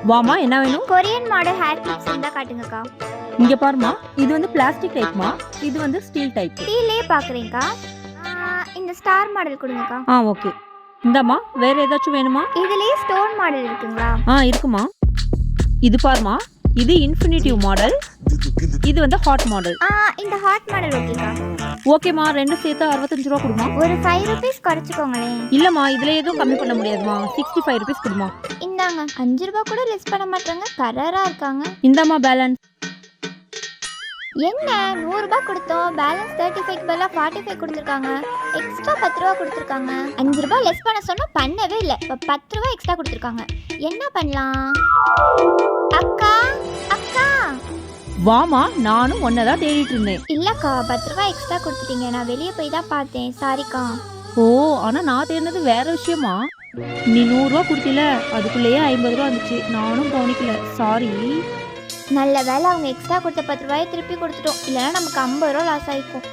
வாமா, என்ன வேணும்? கொரியன் மாடல் ஹேர் கிளிப்ஸ் இருந்தா காட்டுங்கக்கா. இங்க பாருமா, இது வந்து பிளாஸ்டிக் டைப்மா, இது வந்து ஸ்டீல் டைப். ஸ்டீல்லே பாக்குறேன்க்கா. இந்த ஸ்டார் மாடல் கொடுங்கக்கா. ஓகே. இந்தாம்மா, வேற ஏதாச்சும் வேணுமா? இதுலயே ஸ்டோன் மாடல் இருக்குங்களா? இருக்குமா. இது பாருமா, இது இன்ஃபினிட்டிவ் மாடல், இது வந்து ஹாட் மாடல். இந்த ஹாட் மாடல் ஓகேக்கா. ஓகேமா, ரெண்டு சேர்த்து 65 ரூபா கொடுமா. ஒரு 5 ரூபீஸ் குறைச்சிக்கோங்களேன். இல்லம்மா, இதுல எதுவும் கம்மி பண்ண முடியாதுமா. 65 ரூபீஸ் கொடுமா. இந்தாங்க, 5 ரூபா கூட லெஸ் பண்ண மாட்டாங்க, கரரா இருக்காங்க. இந்தாம்மா பேலன்ஸ். என்ன 100 ரூபாய் கொடுத்தோம், பேலன்ஸ் 35க்கு பதிலாக 45 கொடுத்துருக்காங்க. எக்ஸ்ட்ரா 10 ரூபா கொடுத்துருக்காங்க. 5 ரூபாய் லெஸ் பண்ண சொன்னால் பண்ணவே இல்லை. இப்போ 10 ரூபா எக்ஸ்ட்ரா கொடுத்துருக்காங்க. என்ன பண்ணலாம்? அக்கா அக்கா வாமா, நானும் ஒன்னதான் தேடிட்டு இருந்தேன். இல்லக்கா, 10 ரூபாய் எக்ஸ்ட்ரா கொடுத்துட்டீங்க. நான் வெளியே போய் தான் பார்த்தேன். சாரிக்கா. ஆனா நான் தேடினது வேற விஷயமா. நீ 100 ரூபா கொடுத்தில, அதுக்குள்ளேயே 50 ரூபா வந்துச்சு. நானும் கவனிக்கல, சாரி. நல்ல வேலை அவங்க எக்ஸ்ட்ரா கொடுத்த 10 ரூபாயை திருப்பி கொடுத்துட்டோம். இல்லைன்னா நமக்கு 50 ரூபா லாஸ் ஆகிருக்கும்.